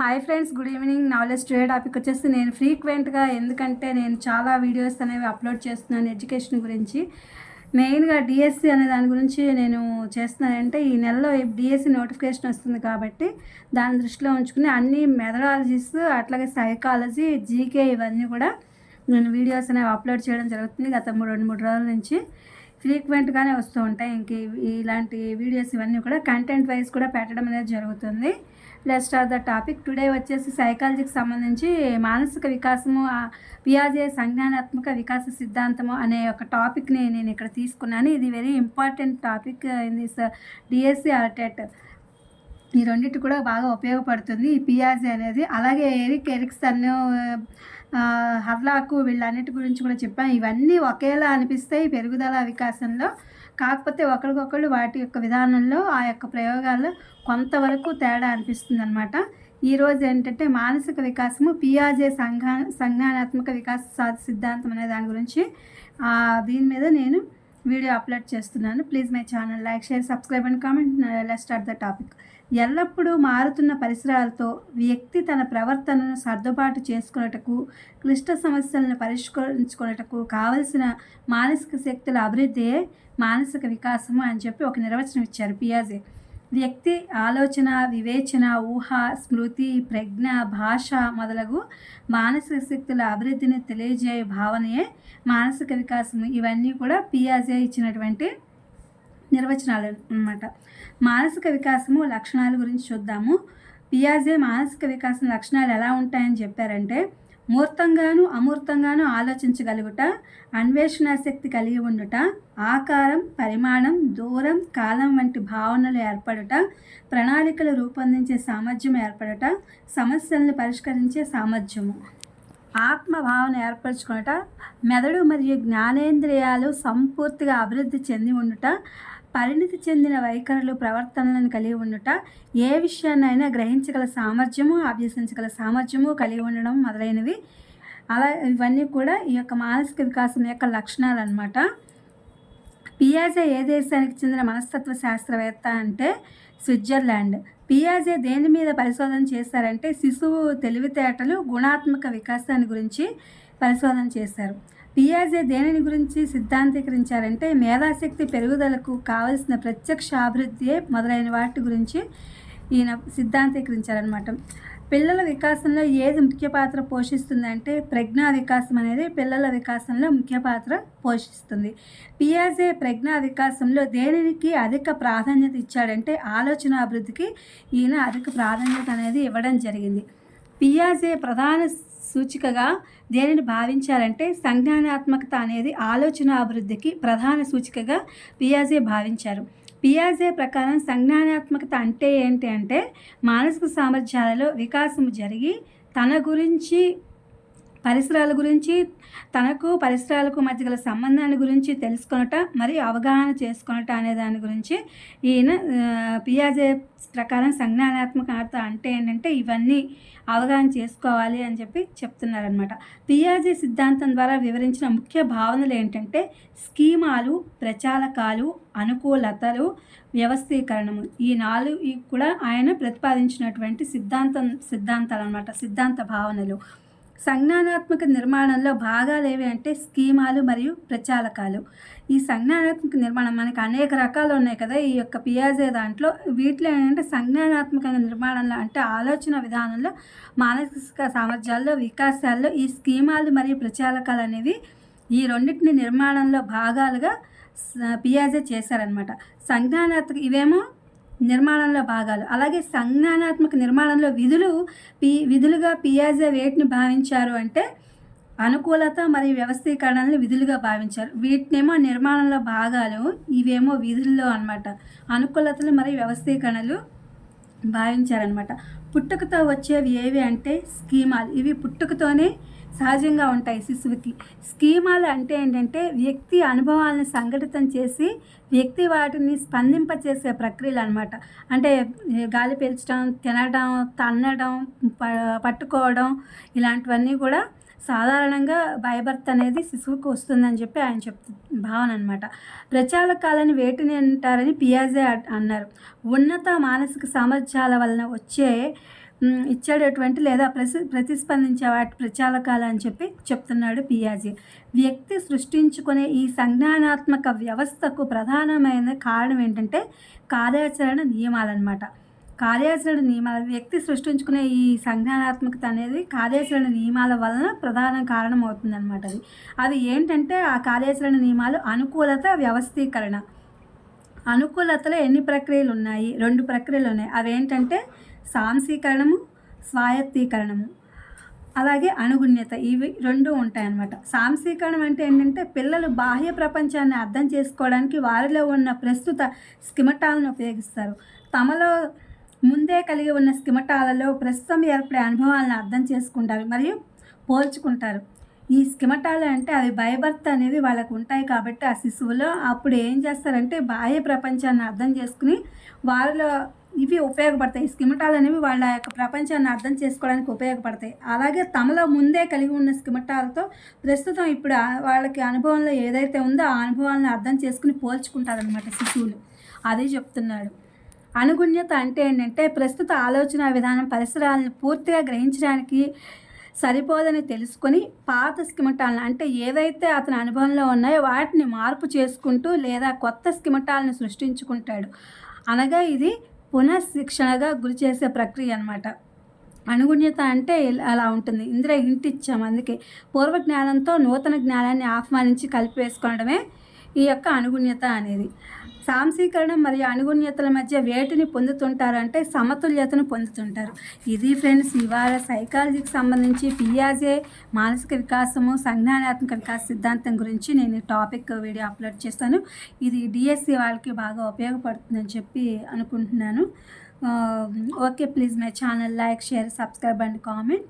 Hi friends, good evening. Knowledge today topic వచ్చేసి నేను ఫ్రీక్వెంట్గా ఎందుకంటే నేను చాలా వీడియోస్ అనేవి అప్లోడ్ చేస్తున్నాను ఎడ్యుకేషన్ గురించి. మెయిన్గా డిఎస్సి అనే దాని గురించి నేను చేస్తున్నానంటే ఈ నెలలో డిఎస్సి నోటిఫికేషన్ వస్తుంది కాబట్టి దాని దృష్టిలో ఉంచుకుని అన్ని మెథడాలజీస్ అట్లాగే సైకాలజీ, జీకే ఇవన్నీ కూడా నేను వీడియోస్ అనేవి అప్లోడ్ చేయడం జరుగుతుంది. గత 2-3 రోజుల నుంచి ఫ్రీక్వెంట్గానే వస్తూ ఉంటాయి. ఇంక ఇలాంటి వీడియోస్ ఇవన్నీ కూడా కంటెంట్ వైజ్ కూడా పెట్టడం అనేది జరుగుతుంది. Let's start the topic. Today వచ్చేసి సైకాలజీకి సంబంధించి మానసిక వికాసము, పియాజే సంజ్ఞానాత్మక వికాస సిద్ధాంతము అనే ఒక టాపిక్ని నేను ఇక్కడ తీసుకున్నాను. ఇది very important topic in this DSC are TET. ఈ రెండింటి కూడా బాగా ఉపయోగపడుతుంది ఈ పియాజే అనేది. అలాగే ఎరిక్సన్, హర్లాకు వీళ్ళన్నిటి గురించి కూడా చెప్పాను. ఇవన్నీ ఒకేలా అనిపిస్తాయి పెరుగుదల వికాసంలో, కాకపోతే ఒకరికొకళ్ళు వాటి యొక్క విధానంలో ఆ యొక్క ప్రయోగాల్లో కొంతవరకు తేడా అనిపిస్తుంది అనమాట. ఈరోజు ఏంటంటే మానసిక వికాసము, పియాజే సంజ్ఞానాత్మక వికాస సిద్ధాంతం అనే దాని గురించి దీని మీద నేను వీడియో అప్లోడ్ చేస్తున్నాను. Please my channel like, share, subscribe and comment. Let's start the topic. ఎల్లప్పుడూ మారుతున్న పరిసరాలతో వ్యక్తి తన ప్రవర్తనను సర్దుబాటు చేసుకున్నటకు, క్లిష్ట సమస్యలను పరిష్కరించుకున్నటకు కావలసిన మానసిక శక్తుల అభివృద్ధియే మానసిక వికాసము అని చెప్పి ఒక నిర్వచనం ఇచ్చారు పియాజే. వ్యక్తి ఆలోచన, వివేచన, ఊహ, స్మృతి, ప్రజ్ఞ, భాష మొదలగు మానసిక శక్తుల అభివృద్ధిని తెలియజేయ భావనయే మానసిక వికాసము. ఇవన్నీ కూడా పియాజే ఇచ్చినటువంటి నిర్వచనాలు అన్నమాట. మానసిక వికాసము లక్షణాల గురించి చూద్దాము. పియాజే మానసిక వికాసం లక్షణాలు ఎలా ఉంటాయని చెప్పారంటే, మూర్తంగాను అమూర్తంగాను ఆలోచించగలుగుట, అన్వేషణాశక్తి కలిగి ఉండుట, ఆకారం, పరిమాణం, దూరం, కాలం వంటి భావనలు ఏర్పడుట, ప్రణాళికలు రూపొందించే సామర్థ్యం ఏర్పడుట, సమస్యలను పరిష్కరించే సామర్థ్యము, ఆత్మభావన ఏర్పరచుకున్నట, మెదడు మరియు జ్ఞానేంద్రియాలు సంపూర్తిగా అభివృద్ధి చెంది ఉండుట, పరిణితి చెందిన వైఖరులు, ప్రవర్తనలను కలిగి ఉండుట, ఏ విషయాన్నైనా గ్రహించగల సామర్థ్యము, అభ్యసించగల సామర్థ్యము కలిగి ఉండడం మొదలైనవి. ఇవన్నీ కూడా ఈ యొక్క మానసిక వికాసం యొక్క లక్షణాలు అన్నమాట. పియాజే ఏ దేశానికి చెందిన మనస్తత్వ శాస్త్రవేత్త అంటే స్విట్జర్లాండ్. పియాజే దేని మీద పరిశోధన చేశారంటే శిశువు తెలివితేటలు, గుణాత్మక వికాసాన్ని గురించి పరిశోధన చేశారు. పియాజే దేనిని గురించి సిద్ధాంతీకరించారంటే మేధాశక్తి పెరుగుదలకు కావలసిన ప్రత్యక్ష అభివృద్ధి మొదలైన వాటి గురించి ఈయన సిద్ధాంతీకరించారనమాట. పిల్లల వికాసంలో ఏది ముఖ్య పాత్ర పోషిస్తుందంటే ప్రజ్ఞా వికాసం అనేది పిల్లల వికాసంలో ముఖ్య పాత్ర పోషిస్తుంది. పియాజే ప్రజ్ఞా వికాసంలో దేనికి అధిక ప్రాధాన్యత ఇచ్చాడంటే ఆలోచన అభివృద్ధికి ఈయన అధిక ప్రాధాన్యత అనేది ఇవ్వడం జరిగింది. పియాజే ప్రధాన సూచికగా దేనిని భావించారంటే సంజ్ఞానాత్మకత అనేది ఆలోచన అభివృద్ధికి ప్రధాన సూచికగా పియాజే భావించారు. పియాజే ప్రకారం సంజ్ఞానాత్మకత అంటే ఏంటి అంటే మానసిక సామర్థ్యాలలో వికాసం జరిగి తన గురించి, పరిసరాల గురించి, తనకు పరిసరాలకు మధ్య గల సంబంధాన్ని గురించి తెలుసుకొనట మరియు అవగాహన చేసుకొనట అనే దాని గురించి ఈయన పియాజే ప్రకారం సంజ్ఞానాత్మకత అంటే ఏంటంటే ఇవన్నీ అవగాహన చేసుకోవాలి అని చెప్పి చెప్తున్నారనమాట. పియాజే సిద్ధాంతం ద్వారా వివరించిన ముఖ్య భావనలు ఏంటంటే స్కీమాలు, ప్రచాలకాలు, అనుకూలతలు, వ్యవస్థీకరణము. ఈ 4 కూడా ఆయన ప్రతిపాదించినటువంటి సిద్ధాంతాలు అన్నమాట, సిద్ధాంత భావనలు. సంజ్ఞానాత్మక నిర్మాణంలో భాగాలు ఏవి అంటే స్కీమాలు మరియు ప్రచాలకాలు. ఈ సంజ్ఞానాత్మక నిర్మాణం మనకి అనేక రకాలు ఉన్నాయి కదా ఈ యొక్క పియాజే దాంట్లో. వీటిలో ఏంటంటే సంజ్ఞానాత్మక నిర్మాణంలో అంటే ఆలోచన విధానంలో, మానసిక సామర్థ్యాల్లో, వికాసాల్లో ఈ స్కీమాలు మరియు ప్రచాలకాలు అనేవి ఈ రెండింటిని నిర్మాణంలో భాగాలుగా పియాజే చేశారనమాట. సంజ్ఞానాత్మక ఇవేమో నిర్మాణంలో భాగాలు. అలాగే సంజ్ఞానాత్మక నిర్మాణంలో విధులుగా పియాజే వేటిని భావించారు అంటే అనుకూలత మరియు వ్యవస్థీకరణలను విధులుగా భావించారు. వీటినేమో నిర్మాణంలో భాగాలు, ఇవేమో విధుల్లో అన్నమాట. అనుకూలతలు మరియు వ్యవస్థీకరణలు భావించారనమాట. పుట్టుకతో వచ్చేవి ఏవి అంటే స్కీమాలు. ఇవి పుట్టుకతోనే సహజంగా ఉంటాయి శిశువుకి. స్కీమాలు అంటే ఏంటంటే వ్యక్తి అనుభవాలను సంఘటితం చేసి వ్యక్తి వాటిని స్పందింపచేసే ప్రక్రియలు అనమాట. అంటే గాలి పీల్చడం, తినడం, తన్నడం, పట్టుకోవడం ఇలాంటివన్నీ కూడా సాధారణంగా బైబర్త్ అనేది శిశువుకు వస్తుందని చెప్పి ఆయన భావన అనమాట. ప్రచాలకాలని వేటిని అంటారని పియాజే అన్నారు. ఉన్నత మానసిక సామర్థ్యాల వలన వచ్చే ఇచ్చేటటువంటి లేదా ప్రతిస్పందించే వాటి ప్రచాలకాలు అని చెప్పి చెప్తున్నాడు పియాజే. వ్యక్తి సృష్టించుకునే ఈ సంజ్ఞానాత్మక వ్యవస్థకు ప్రధానమైన కారణం ఏంటంటే కార్యాచరణ నియమాలన్నమాట. కార్యాచరణ నియమాలు వ్యక్తి సృష్టించుకునే ఈ సంజ్ఞానాత్మకత అనేది కార్యాచరణ నియమాల వలన ప్రధాన కారణం అవుతుందన్నమాట. అవి ఏంటంటే ఆ కార్యాచరణ నియమాలు అనుకూలత, వ్యవస్థీకరణ. అనుకూలతలో ఎన్ని ప్రక్రియలు ఉన్నాయి? 2 ప్రక్రియలు ఉన్నాయి. అవేంటంటే సాంశీకరణము, స్వాయత్తీకరణము, అలాగే అనుగుణ్యత. ఇవి 2 ఉంటాయన్నమాట. సాంశీకరణం అంటే ఏంటంటే పిల్లలు బాహ్య ప్రపంచాన్ని అర్థం చేసుకోవడానికి వారిలో ఉన్న ప్రస్తుత స్కిమటాలను ఉపయోగిస్తారు. తమలో ముందే కలిగి ఉన్న స్కిమటాలలో ప్రస్తుతం ఏర్పడే అనుభవాలను అర్థం చేసుకుంటారు మరియు పోల్చుకుంటారు. ఈ స్కిమటాలు అంటే అవి బైబర్త్ అనేవి వాళ్ళకు ఉంటాయి కాబట్టి ఆ శిశువులో అప్పుడు ఏం చేస్తారంటే బాహ్య ప్రపంచాన్ని అర్థం చేసుకుని వారిలో ఇవి ఉపయోగపడతాయి. ఈ స్కిమటాలు అనేవి వాళ్ళ యొక్క ప్రపంచాన్ని అర్థం చేసుకోవడానికి ఉపయోగపడతాయి. అలాగే తమలో ముందే కలిగి ఉన్న స్కిమటాలతో ప్రస్తుతం ఇప్పుడు వాళ్ళకి అనుభవంలో ఏదైతే ఉందో ఆ అనుభవాలను అర్థం చేసుకుని పోల్చుకుంటారనమాట శిశువులు. అదే చెప్తున్నాడు. అనుగుణ్యత అంటే ఏంటంటే ప్రస్తుత ఆలోచన విధానం పరిసరాలను పూర్తిగా గ్రహించడానికి సరిపోదని తెలుసుకొని పాత స్కిమటాలను అంటే ఏవైతే అతని అనుభవంలో ఉన్నాయో వాటిని మార్పు చేసుకుంటూ లేదా కొత్త స్కిమటాలను సృష్టించుకుంటాడు. అనగా ఇది పునఃశిక్షణగా గురి చేసే ప్రక్రియ అన్నమాట. అనుగుణ్యత అంటే అలా ఉంటుంది. ఇందులో హింట్ ఇచ్చాము. అందుకే పూర్వ జ్ఞానంతో నూతన జ్ఞానాన్ని ఆహ్వానించి కలిపివేసుకోవడమే ఈ యొక్క అనుగుణ్యత అనేది. సాంశీకరణం మరియు అనుగుణ్యతల మధ్య వేటిని పొందుతుంటారంటే సమతుల్యతను పొందుతుంటారు. ఇది ఫ్రెండ్స్ ఇవాళ సైకాలజీకి సంబంధించి పియాజే మానసిక వికాసము, సంజ్ఞానాత్మక వికాస సిద్ధాంతం గురించి నేను టాపిక్ వీడియో అప్లోడ్ చేస్తాను. ఇది డిఎస్సి వాళ్ళకి బాగా ఉపయోగపడుతుందని చెప్పి అనుకుంటున్నాను. Okay, please my channel like, share, subscribe and comment.